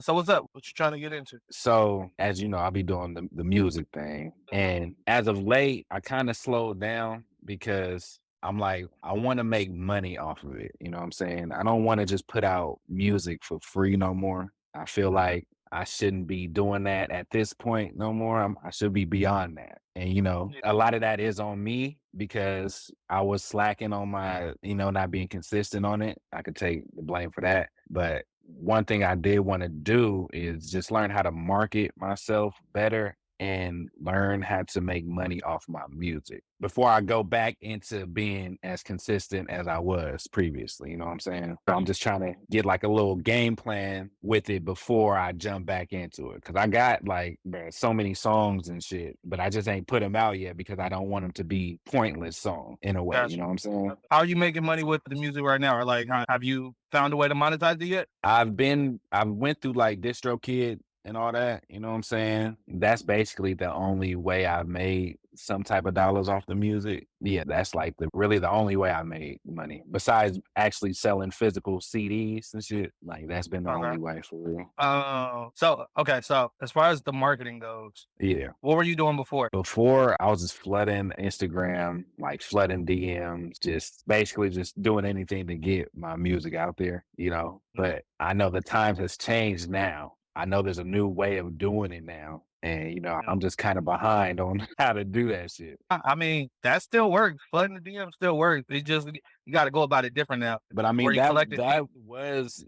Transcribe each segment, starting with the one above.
So what's up? What you trying to get into? So, as you know, I'll be doing the music thing. And as of late, I kind of slowed down because I'm like, I want to make money off of it. You know what I'm saying? I don't want to just put out music for free no more. I feel like I shouldn't be doing that at this point no more. I should be beyond that. And, Yeah. a lot of that is on me because I was slacking on my, not being consistent on it. I could take the blame for that. But one thing I did want to do is just learn how to market myself better and learn how to make money off my music before I go back into being as consistent as I was previously. You know what I'm saying? So I'm just trying to get like a little game plan with it before I jump back into it. Cause I got like so many songs and shit, but I just ain't put them out yet because I don't want them to be pointless song in a way. You Gotcha. know what I'm saying? How are you making money with the music right now? Or like, have you found a way to monetize it yet? I went through like DistroKid and all that, you know what I'm saying? That's basically the only way I've made some type of dollars off the music. Yeah, that's like really the only way I made money. Besides actually selling physical CDs and shit, like that's been the Okay. only way for real. So okay. So as far as the marketing goes, Yeah. what were you doing before? Before I was just flooding Instagram, like flooding DMs, just basically just doing anything to get my music out there. Mhm. But I know the times has changed now. I know there's a new way of doing it now. And Yeah. I'm just kind of behind on how to do that shit. I mean, that still works. Flooding the DM still works. It just you got to go about it different now. But I Where mean you that collected that was,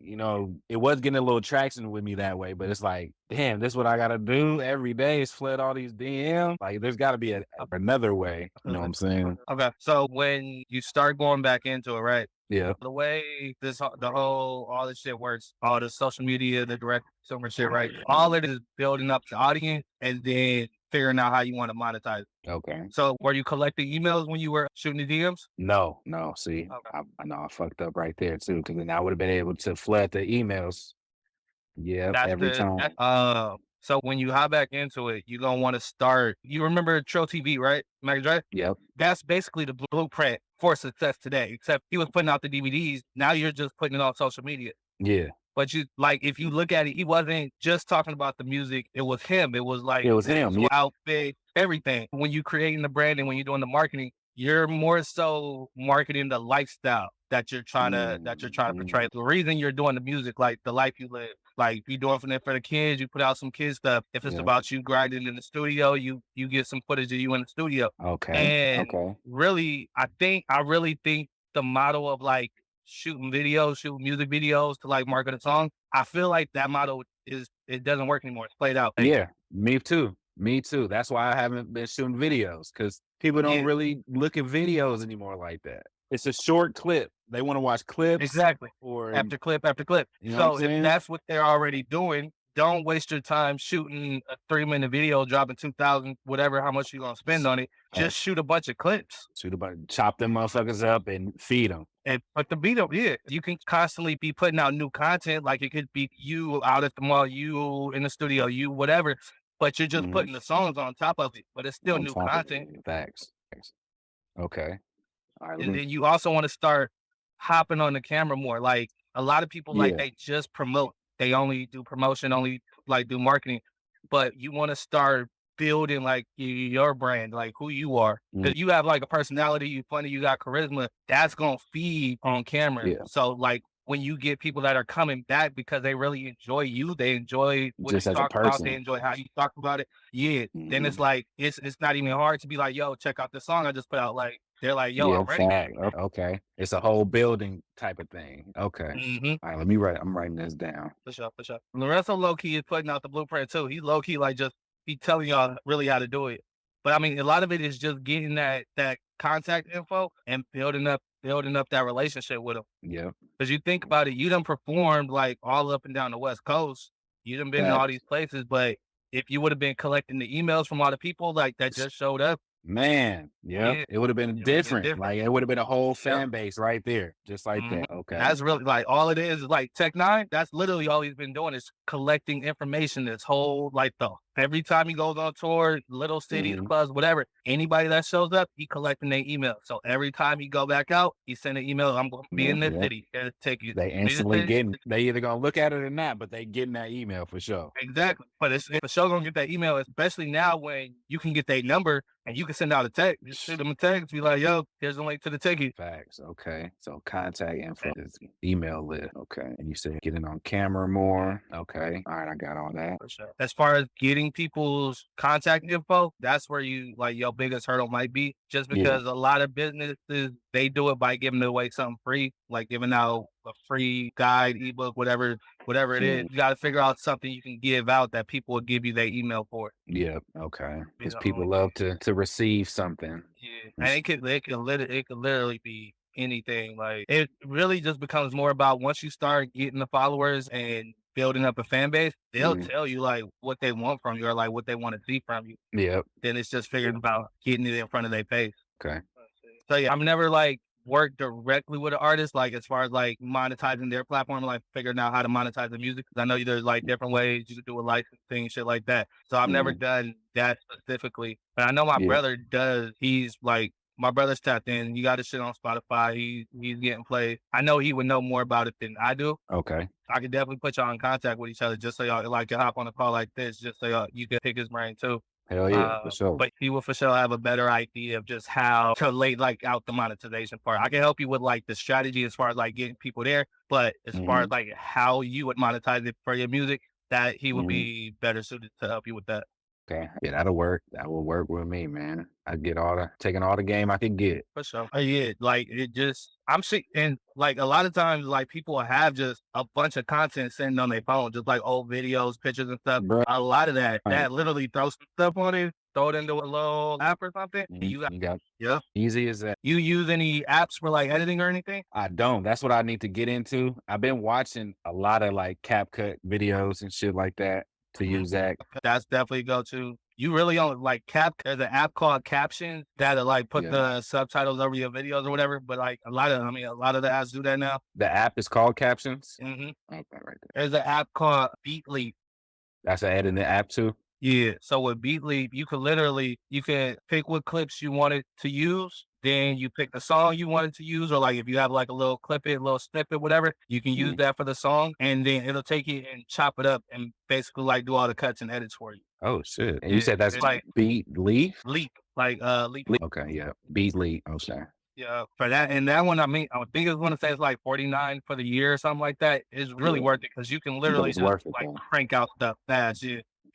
it was getting a little traction with me that way. But it's like, damn, this what I gotta do every day is flood all these DMs. Like there's gotta be another way. You know what I'm saying? Okay. So when you start going back into it, right? Yeah. The way the whole all this shit works, all the social media, the direct consumer shit, right? All it is building up the audience and then figuring out how you want to monetize it. Okay. So were you collecting emails when you were shooting the DMs? No, no. See, Okay. I know I fucked up right there too, because then I would have been able to flood the emails. Yep, That's every time. so when you hop back into it, you're gonna want to start. You remember Trill TV, right? Mac Dre? Yep. That's basically the blueprint for success today, except he was putting out the DVDs. Now you're just putting it on social media. Yeah. But you like if you look at it, he wasn't just talking about the music. It was him. It was like It was the him. visual Yeah. outfit, everything. When you creating the brand and when you're doing the marketing, you're more so marketing the lifestyle that you're trying to portray. Mm, The reason you're doing the music, like the life you live. Like if you're doing for the kids, you put out some kids stuff. If it's yeah. about you grinding in the studio, you get some footage of you in the studio. Okay. And Okay. really, I really think the model of like shooting videos, shooting music videos to like market a song, I feel like that model it doesn't work anymore. It's played out. Like, Yeah. Me too. Me too. That's why I haven't been shooting videos because people don't yeah, really look at videos anymore like that. It's a short clip. They want to watch clips exactly. or, After clip after clip. you know what I'm So if saying? that's what they're already doing, don't waste your time shooting a 3-minute video, dropping 2,000, whatever, how much you gonna spend on it. Uh, Just shoot a bunch of clips shoot a bunch, chop them motherfuckers up and feed them. and put the beat up. Yeah, you can constantly be putting out new content. Like it could be you out at the mall, you in the studio, you whatever. But you're just Hmm. putting the songs on top of it. But it's still On new top of content. it. Facts. Facts. Okay. All right. Let And me. then you also want to start hopping on the camera more. Like a lot of people, like Yeah. they just promote. They only do promotion, only like do marketing. But you want to start building like your brand, like who you are, Mm, because you have like a personality. You funny, you got charisma. That's gonna feed on camera. yeah. So like when you get people that are coming back because they really enjoy you, they enjoy what Just you as a talk about, they person. enjoy how you talk about it. Yeah, then it's Hmm. like it's not even hard to be like, yo, check out this song I just put out. Like they're like, yo, Yeah. I'm ready. Fact. Okay. It's a whole building type of thing. Okay. Mm-hmm. All right. Let me write. I'm writing this down. For sure, for sure. Lorenzo low key is putting out the blueprint too. He low key like just he telling y'all really how to do it. But I mean, a lot of it is just getting that contact info and building up that relationship with them. Yeah. Because you think about it, you done performed like all up and down the West Coast. You done been in all Facts. these places, but if you would have been collecting the emails from all the people like that just showed up, Man, yep. Yeah, It would have been it would have been different. different. Like it would have been a whole Yep. fan base right there, just like Mhm. that. Okay. That's really like all it is like Tech Nine. That's literally all he's been doing is collecting information. This whole like the every time he goes on tour, little cities, Mhm. clubs, whatever. Anybody that shows up, he collecting their email. So every time he go back out, he send an email. I'm going to be Yeah, in this yeah. city. Here to take you. They Be this instantly city. getting. They either gonna look at it or not, but they getting that email for sure. Exactly. But it's for sure gonna get that email, especially now when you can get their number and you can send out a text. Just shoot them a text, be like, yo, here's the link to the ticket. Facts. Okay. So contact info is email list. Okay. And you said getting on camera more. Okay. All right. I got all that. For sure. As far as getting people's contact info, that's where you like your biggest hurdle might be. Just Yeah. because a lot of businesses they do it by giving away something free, like giving out a free guide, ebook, whatever it is. Mm, You got to figure out something you can give out that people will give you their email for. yeah. Okay. You Because know, people love to receive something. yeah, and it could literally be anything. Like it really just becomes more about once you start getting the followers and building up a fan base, they'll Mm, tell you like what they want from you or like what they want to see from you. yep. Then it's just figuring about getting it in front of their face. Okay. So yeah, I'm never like worked directly with an artist, like as far as like monetizing their platform, like figuring out how to monetize the music. Cause I know there's like different ways you could do a licensing, shit like that. So I've never Mm, done that specifically. But I know my yeah. brother does. He's like my brother's tapped in. He got his shit on Spotify. He's getting played. I know he would know more about it than I do. Okay. I could definitely put y'all in contact with each other just so y'all like can hop on a call like this, just so y'all you can pick his brain too. Hell yeah. For sure. But he will for sure have a better idea of just how to lay like out the monetization part. I can help you with like the strategy as far as like getting people there, but as far Hmm. as like how you would monetize it for your music, that he would Hmm. be better suited to help you with that. Okay. Yeah, that'll work. That will work with me, man. I get taking all the game I can get. For sure. Yeah, like it just I'm seeing and like a lot of times like people have just a bunch of content sitting on their phone, just like old videos, pictures and stuff. Bro. A lot of that Right. literally throw some stuff on it, throw it into a little app or something. And you got You got yeah. easy as that. You use any apps for like editing or anything? I don't. That's what I need to get into. I've been watching a lot of like CapCut videos and shit like that to Mhm. use that. That's definitely go to. You really only like there's an app called Captions that'll like put Yeah. the subtitles over your videos or whatever. But like a lot of the apps do that now. The app is called Captions. Hmm. Okay, right there. There's an app called Beatly. That's an editing app too. Yeah. So with Beatly, you can pick what clips you wanted to use. Then you pick the song you wanted to use, or like if you have like a little little snippet, whatever, you can use Mm. that for the song, and then it'll take it and chop it up and basically like do all the cuts and edits for you. Oh shit. And you said that's It's like Beat Leaf? Leap, Leap. Okay, yeah. Beat Leaf. Okay. Yeah, for that and that one, I think it's gonna say it's like 49 for the year or something like that. It's really Yeah. worth it because you can But literally it's just worth it like though. crank out stuff fast.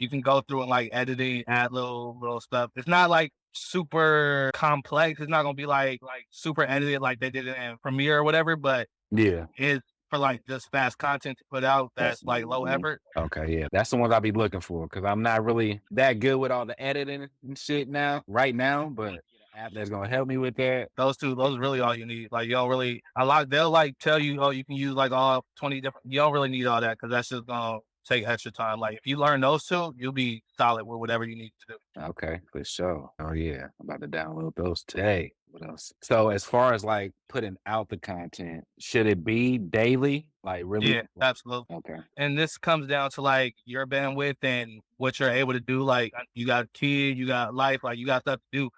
You can go through and like editing, add little stuff. It's not like super complex. It's not gonna be like super edited like they did it in Premiere or whatever, but Yeah. it's for like just fast content to put out that's like low Mhm. effort. Okay, yeah. That's the ones I be looking for because I'm not really that good with all the editing and shit right now, but an app that's gonna help me with that. Those really all you need. Like you don't really a lot. They'll like tell you, oh, you can use like all 20 different. You don't really need all that because that's just gonna take extra time. Like if you learn those two, you'll be solid with whatever you need to do. Okay, for sure. Oh yeah. I'm about to download those today. What else? So as far as like putting out the content, should it be daily? Like really? Yeah, absolutely. Okay. And this comes down to like your bandwidth and what you're able to do. Like you got a kid, you got life, like you got stuff to do.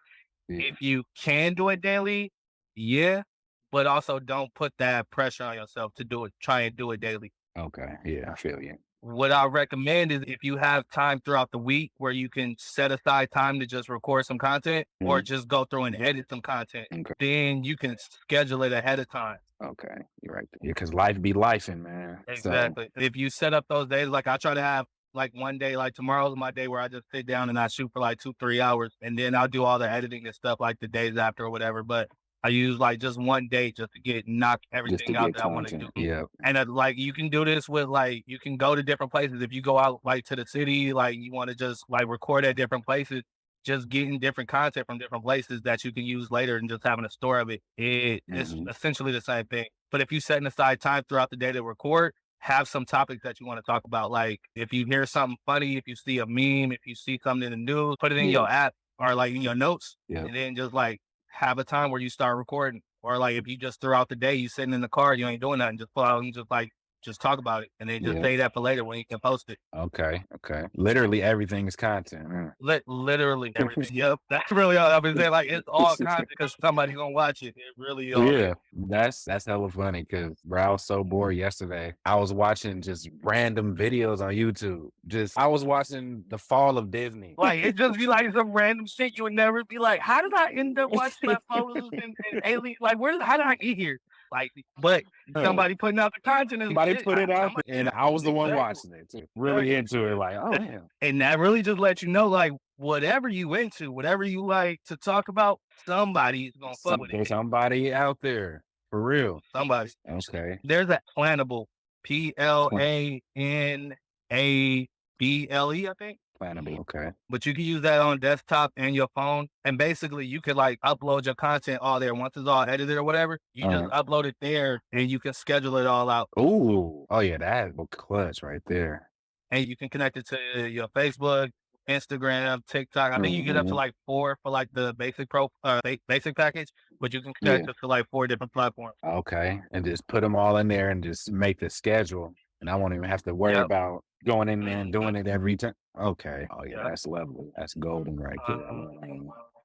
Yeah. If you can do it daily, yeah, but also don't put that pressure on yourself to do it. Try and do it daily. Okay. Yeah, I feel you. What I recommend is if you have time throughout the week where you can set aside time to just record some content or Mhm. just go through and edit some content, Okay. then you can schedule it ahead of time. Okay. You're right. Yeah, because life be lifing, man. So Exactly. If you set up those days, like I try to have like one day, like tomorrow's my day where I just sit down and I shoot for like 2, 3 hours and then I'll do all the editing and stuff like the days after or whatever. But I use like just one day just to knock just to everything out get that I want to do. content. Yeah. And like you can do this with like you can go to different places. If you go out like to the city, like you want to just like record at different places, just getting different content from different places that you can use later and just having a store of it. It's Mhm. essentially the same thing. But if you setting aside time throughout the day to record, have some topics that you want to talk about. Like if you hear something funny, if you see a meme, if you see something in the news, put it in Yeah. your app or like in your notes, Yeah. and then just like have a time where you start recording. Or like if you just throughout the day you sitting in the car, you ain't doing nothing, just pull out and just talk about it, and then just Yeah. save that for later when you can post it. Okay. Literally everything is content. Literally everything. Yep, that's really all I've been saying. Like it's all content because somebody's gonna watch it. It really all Yeah, that's hella funny because bro, I was so bored yesterday. I was watching just random videos on YouTube. I was watching the fall of Disney. Like it just be like some random shit you would never be like, how did I end up watching that photos and alien? Like how did I get here? Like, but somebody putting out the content and Somebody shit, put it out, somebody- and I was the one Exactly. watching it too. Really into it, like, oh damn. And that really just lets you know, like, whatever you into, whatever you like to talk about, somebody's gonna fuck with There's it. somebody out there for real. Somebody. Okay. There's that Plannable, Planaable, I think. Plannable. Okay. But you can use that on desktop and your phone. And basically you could like upload your content all there. Once it's all edited or whatever, you just upload it there and you can schedule it all out. Ooh. Oh yeah, that clutch right there. And you can connect it to your Facebook, Instagram, TikTok. I think you get up to like 4 for like the basic package, but you can connect it to like 4 different platforms. Okay. And just put them all in there and just make the schedule. And I won't even have to worry about going in there and doing it every time. Okay. Oh yeah, that's lovely. That's golden right there.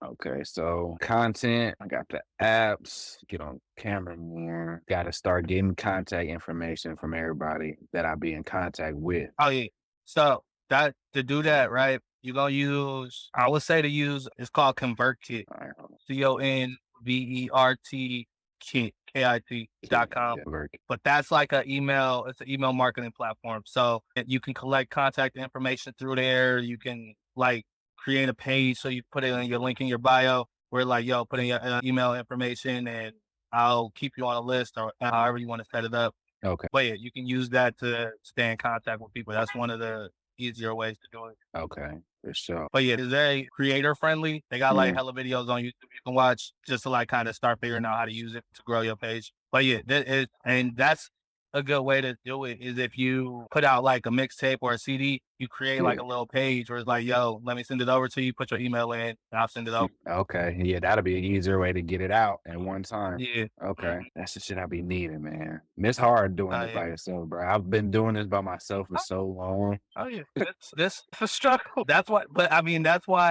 Okay, so content, I got the apps, get on camera more, got to start getting contact information from everybody that I be in contact with. Oh yeah. So to do that, right? You're gonna use, I would say to use, it's called ConvertKit. ConvertKit, KIT.com. But that's like it's an email marketing platform. So you can collect contact information through there. You can like create a page. So you put it in your link in your bio where like, yo, put in your email information and I'll keep you on a list or however you want to set it up. Okay. But yeah, you can use that to stay in contact with people. That's one of the easier ways to do it. Okay, for sure. But yeah, it's very creator friendly. They got like hella videos on YouTube you can watch just to like kind of start figuring out how to use it to grow your page. But yeah, that's a good way to do it is if you put out like a mixtape or a CD, you create like a little page where it's like, yo, let me send it over to you, put your email in, and I'll send it over. Okay. Yeah, that'll be an easier way to get it out at one time. Yeah. Okay. That's the shit I be needing, man. And it's hard doing it by yourself, bro. I've been doing this by myself for so long. Oh yeah, it's a struggle. That's why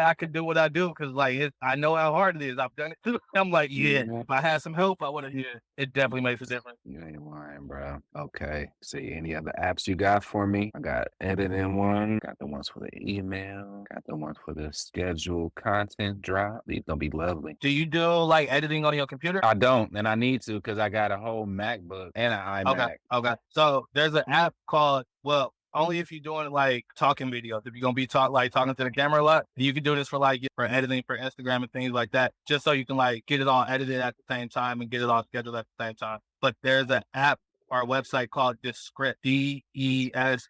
I could do what I do because like I know how hard it is. I've done it too. I'm like, if I had some help, I would have. Yeah, it definitely makes a difference. You ain't lying, bro. Okay. See, any other apps you got for me? I got editing one. Got the ones for the email. Got the ones for the scheduled content drop. These gonna be lovely. Do you do like editing on your computer? I don't, and I need to because I got a whole MacBook and an iMac. Okay. So there's an app called only if you're doing like talking videos. If you're gonna be talking to the camera a lot, you can do this for editing for Instagram and things like that, just so you can like get it all edited at the same time and get it all scheduled at the same time. But there's an app or a website called Descript, Descript.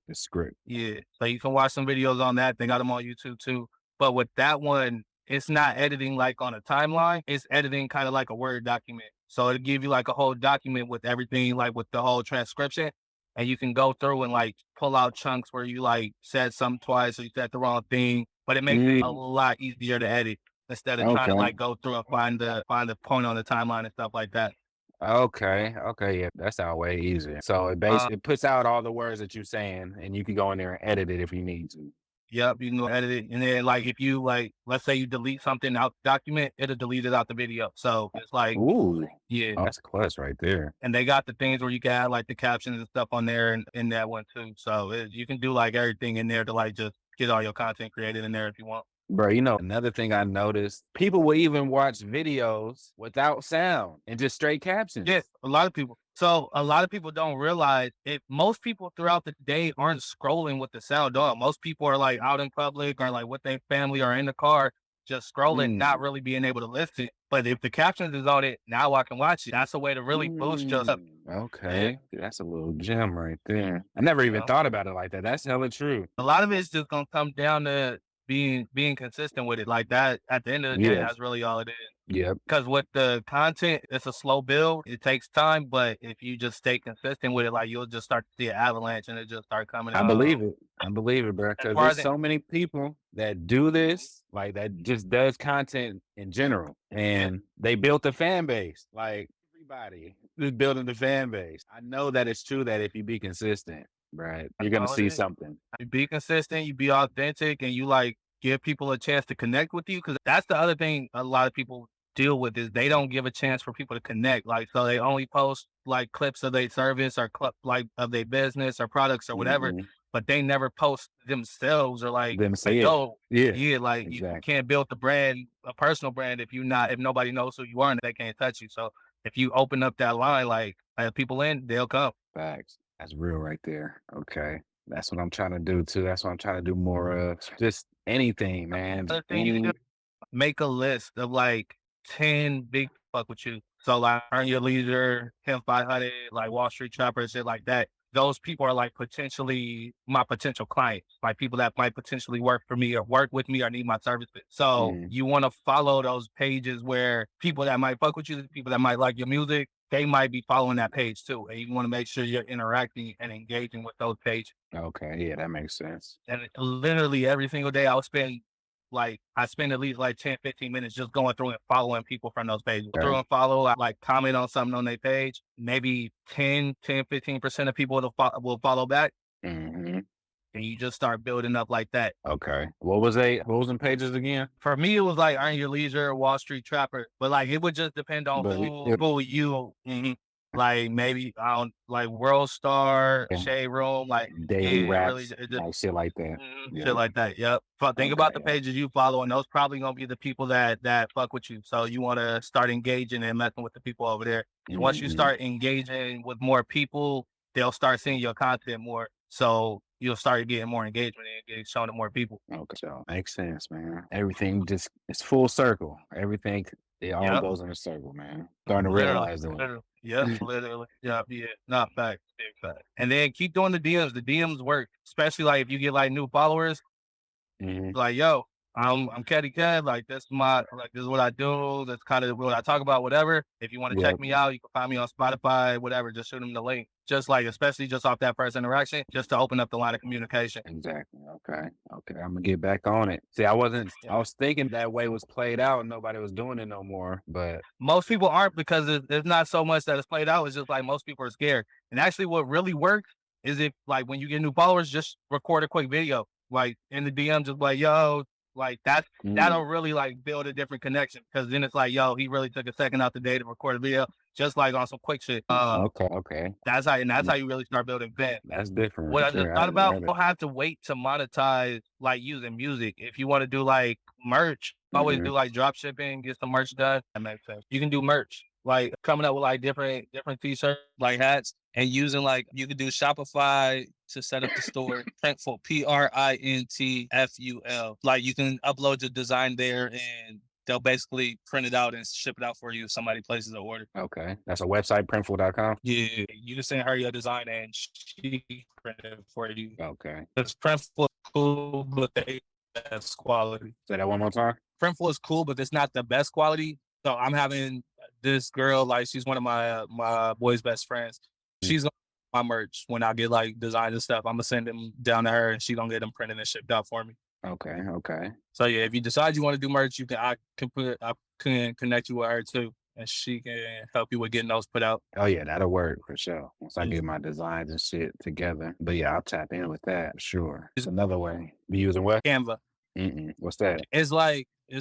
Descript. Yeah. So you can watch some videos on that. They got them on YouTube too. But with that one, it's not editing like on a timeline. It's editing kind of like a Word document. So it'll give you like a whole document with everything, like with the whole transcription. And you can go through and like pull out chunks where you like said something twice or you said the wrong thing. But it makes it a lot easier to edit instead of trying to like go through and find the point on the timeline and stuff like that. Okay. Yeah, that sounds way easier. So it basically puts out all the words that you're saying, and you can go in there and edit it if you need to. Yep, you can go edit it, and then like if you let's say you delete something out the document, it'll delete it out the video. So it's like, yeah, that's clutch right there. And they got the things where you can add like the captions and stuff on there and in that one too. So you can do like everything in there to like just get all your content created in there if you want. Bro, another thing I noticed, people will even watch videos without sound and just straight captions. Yes, a lot of people. So a lot of people don't realize most people throughout the day aren't scrolling with the sound on. Most people are like out in public or like with their family or in the car, just scrolling, not really being able to listen. But if the captions is on it, now I can watch it. That's a way to really boost yourself. Okay. That's a little gem right there. I never even thought about it like that. That's hella true. A lot of it's just going to come down to being consistent with it like that. At the end of the day, that's really all it is. Yep. Because with the content, it's a slow build. It takes time, but if you just stay consistent with it, like you'll just start to see an avalanche and it just start coming. I believe it. I believe it, bro. As Because far there's as it, so many people that do this, like that just does content in general, yeah, and they built a fan base. Like everybody is building the fan base. I know that it's true that if you be consistent, right, that's you're gonna all it see is. something. You be consistent, you be authentic, and you like give people a chance to connect with you. Because that's the other thing a lot of people deal with is they don't give a chance for people to connect. Like, so they only post like clips of their service or like of their business or products or whatever, Mhm. but they never post themselves or Them like say it. yo, Yeah, yeah, like you exactly. can't build the brand, a personal brand, if nobody knows who you are and they can't touch you. So if you open up that line, like people in, they'll come. Facts. That's real right there. Okay. That's what I'm trying to do too. That's what I'm trying to do more of. Just anything, man. Just Other thing you can do, any. make a list of like 10 big fuck with you. So like Earn Your Leisure, Him 500, like Wall Street Trapper, shit like that. Those people are like potentially my potential clients, like people that might potentially work for me or work with me or need my services. So Mhm. you want to follow those pages where people that might fuck with you, people that might like your music, they might be following that page too. And you want to make sure you're interacting and engaging with those pages. Okay. Yeah, that makes sense. And literally every single day I spend at least like 10, 15 minutes just going through and following people from those pages. Go through Okay. and follow, I like comment on something on their page. Maybe 15% of people will follow back. Hmm. And you just start building up like that. Okay. What was them pages again? For me, it was like Earn Your Leisure, Wall Street Trapper, but like it would just depend on But who you, like maybe I don't like World Star, yeah, Shade Room, like yeah, daily raps, it just like shit like that. shit Yep. like that. Yep. But think about the Okay. pages you follow, and those probably gonna be the people that fuck with you. So you want to start engaging and messing with the people over there. And once you Hmm. start engaging with more people, they'll start seeing your content more. So you'll start getting more engagement and getting shown to more people. Okay. So makes sense, man. Everything just it's full circle. Everything it all Yep. goes in a circle, man. Starting to Literally. realize that. Literally. Yep. Literally. Yep. Yeah. Not fact. Big fact. And then keep doing the DMs. The DMs work, especially like if you get like new followers. Hmm. Like, yo, I'm Caddy Cat. Like, this is what I do. That's kind of what I talk about. Whatever. If you want to check Yep. me out, you can find me on Spotify. Whatever. Just shoot them the link. Just like, especially just off that first interaction, just to open up the line of communication. Exactly. Okay. Okay. I'm gonna get back on it. See, I wasn't. Yeah. I was thinking that way was played out, and nobody was doing it no more. But Most people aren't because it's not so much that it's played out. It's just like most people are scared. And actually, what really works is if like when you get new followers, just record a quick video, like in the DM, just like yo, like mm, that'll really like build a different connection because then it's like yo, he really took a second out the day to record a video, just like on some quick shit. okay. Okay. That's Mm, how you really start building fans. that's different What right I just there. thought about, I you don't have to wait to monetize like using music. If you want to do like merch, always mm-hmm. do like drop shipping, get some merch done. That makes sense. You can do merch, like coming up with like different t-shirts, like hats, and using like you could do Shopify to set up the store. Printful, Printful. Like you can upload your design there and they'll basically print it out and ship it out for you if somebody places an order. Okay. That's a website, printful.com. Yeah, you just send her your design and she print it for you. Okay. Because Printful is cool, but they best quality. Say that one more time. Printful is cool, but it's not the best quality. So I'm having this girl, like she's one of my boy's best friends. Mm, She's gonna my merch when I get like designs and stuff. I'm gonna send them down to her, and she gonna get them printed and shipped out for me. okay. Okay. So yeah, if you decide you want to do merch, I can connect you with her too, and she can help you with getting those put out. Oh yeah, that'll work for sure. Once I Yeah. get my designs and shit together. But yeah, I'll tap in with that for sure. It's another way. Be using what? Canva. What's that? It's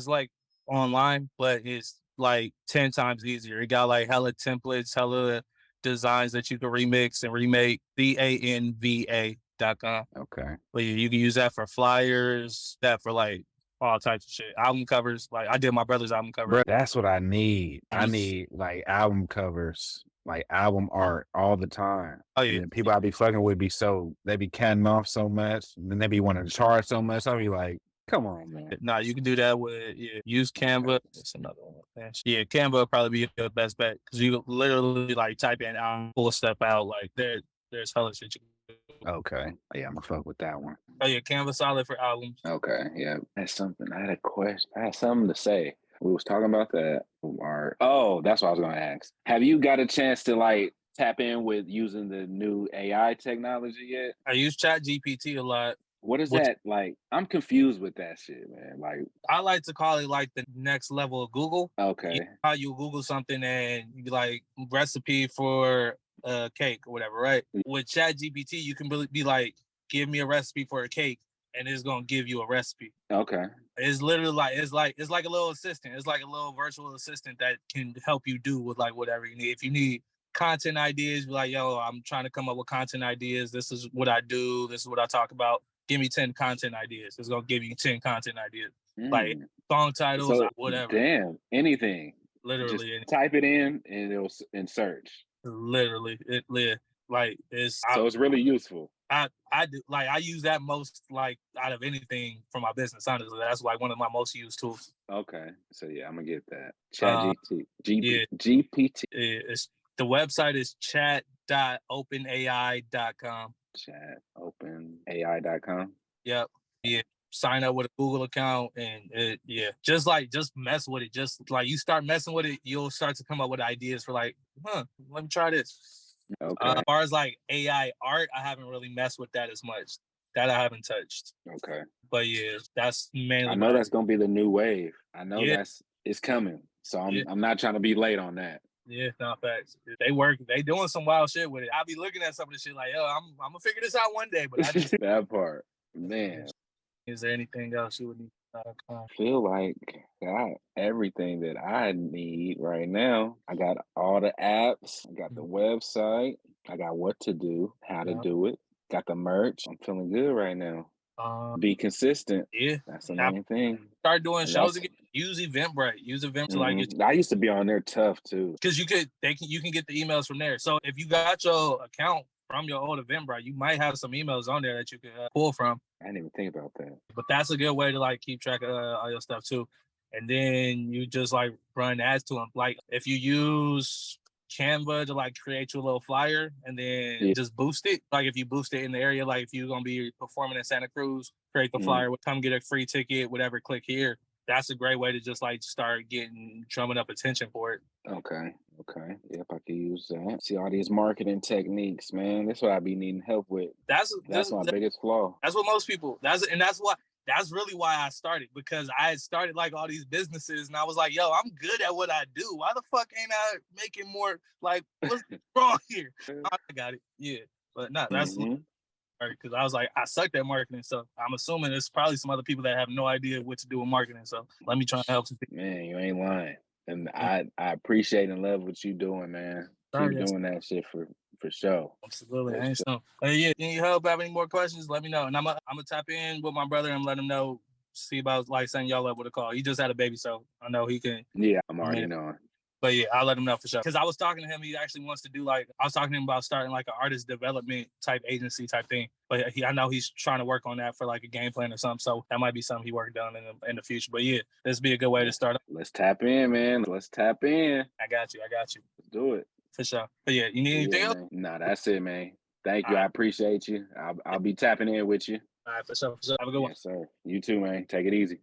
like online, but it's like 10 times easier. It got like hella templates, hella designs that you can remix and remake. Canva.com. Okay. But yeah, you can use that for flyers, that for like all types of shit. Album covers. Like I did my brother's album cover. Bro, that's what I need. I Mhm. need like album covers, like album art all the time. Oh And yeah. the people I be fucking with they be cutting off so much, and then they be wanting to charge so much. I'll be like, come on, man. Nah, you can do that with use Canva. That's another one. Yeah, Canva will probably be your best bet because you literally like type in pull stuff out. Like there's hella shit you can do. Okay. Yeah, I'm gonna fuck with that one. Oh yeah, Canva solid for albums. Okay. Yeah. That's something. I had a question. I had something to say. We was talking about that. Oh, that's what I was gonna ask. Have you got a chance to like tap in with using the new AI technology yet? I use Chat GPT a lot. What is Which that like? I'm confused with that shit, man. Like, I like to call it like the next level of Google. okay, How you Google something and you be like recipe for a cake or whatever, right? With Chat GPT, you can really be like, give me a recipe for a cake, and it's gonna give you a recipe. okay, It's literally like it's like a little assistant. It's like a little virtual assistant that can help you do with like whatever you need. If you need content ideas, be like, yo, I'm trying to come up with content ideas. This is what I do. This is what I talk about. Give me 10 content ideas. It's gonna give you 10 content ideas. Like song titles, so whatever. damn, anything. Just Literally, type it in and it'll in search. literally, like it's. So it's really useful. I do like I use that most like out of anything for my business. Honestly, that's like one of my most used tools. Okay, so yeah, I'm gonna get that. Chat Yeah. GPT. It's the website is chat.openai.com. Chatopenai.com. Yep. Yeah. Sign up with a Google account and just mess with it. Just like you start messing with it, you'll start to come up with ideas for like, let me try this. Okay. As far as like AI art, I haven't really messed with that as much. That I haven't touched. Okay. But yeah, that's mainly. I know that's gonna be the new wave. I know it's coming. So I'm not trying to be late on that. Yeah, not facts. They doing some wild shit with it. I be looking at some of the shit like, yo, I'm gonna figure this out one day. But I just that part, man. Is there anything else you would need? I feel like I got everything that I need right now. I got all the apps. I got the website. I got what to do, how to do it. Got the merch. I'm feeling good right now. Be consistent. Yeah, that's the main thing. Start doing shows again. Use Eventbrite. Use Event to like. I used to be on there tough too. Because you can get the emails from there. So if you got your account from your old Eventbrite, you might have some emails on there that you can pull from. I didn't even think about that. But that's a good way to like keep track of all your stuff too. And then you just like run ads to them. Like if you use Canva to like create you a little flyer and then just boost it. Like if you boost it in the area, like if you're gonna be performing in Santa Cruz, create the flyer, come get a free ticket, whatever, click here. That's a great way to just like start drumming up attention for it. Okay. Yep, I can use that. See all these marketing techniques, man. That's what I be needing help with. That's my biggest flaw. That's what most people. That's really why I started, because I had started like all these businesses and I was like, yo, I'm good at what I do. Why the fuck ain't I making more? Like, what's wrong here? I got it. Yeah. But no, that's because I was like, I sucked at marketing. So I'm assuming there's probably some other people that have no idea what to do with marketing. So let me try to help some people. Man, you ain't lying. And I appreciate and love what you doing, man. Keep doing that shit for sure. Absolutely. I ain't so. Yeah, need help? Have any more questions? Let me know. And I'm gonna tap in with my brother and let him know. See about like setting y'all up with a call. He just had a baby, so I know he can. Yeah, I'm already knowing. But yeah, I'll let him know for sure. Because I was talking to him, he actually wants to do I was talking to him about starting like an artist development type agency type thing. But I know he's trying to work on that for like a game plan or something. So that might be something he worked on in the future. But yeah, this would be a good way to start. Let's tap in, man. Let's tap in. I got you. Let's do it. For sure. But yeah, you need anything else? Nah, that's it, man. Thank you. I appreciate you. I'll be tapping in with you. All right, for sure. Have a good one. Yes, sir. You too, man. Take it easy.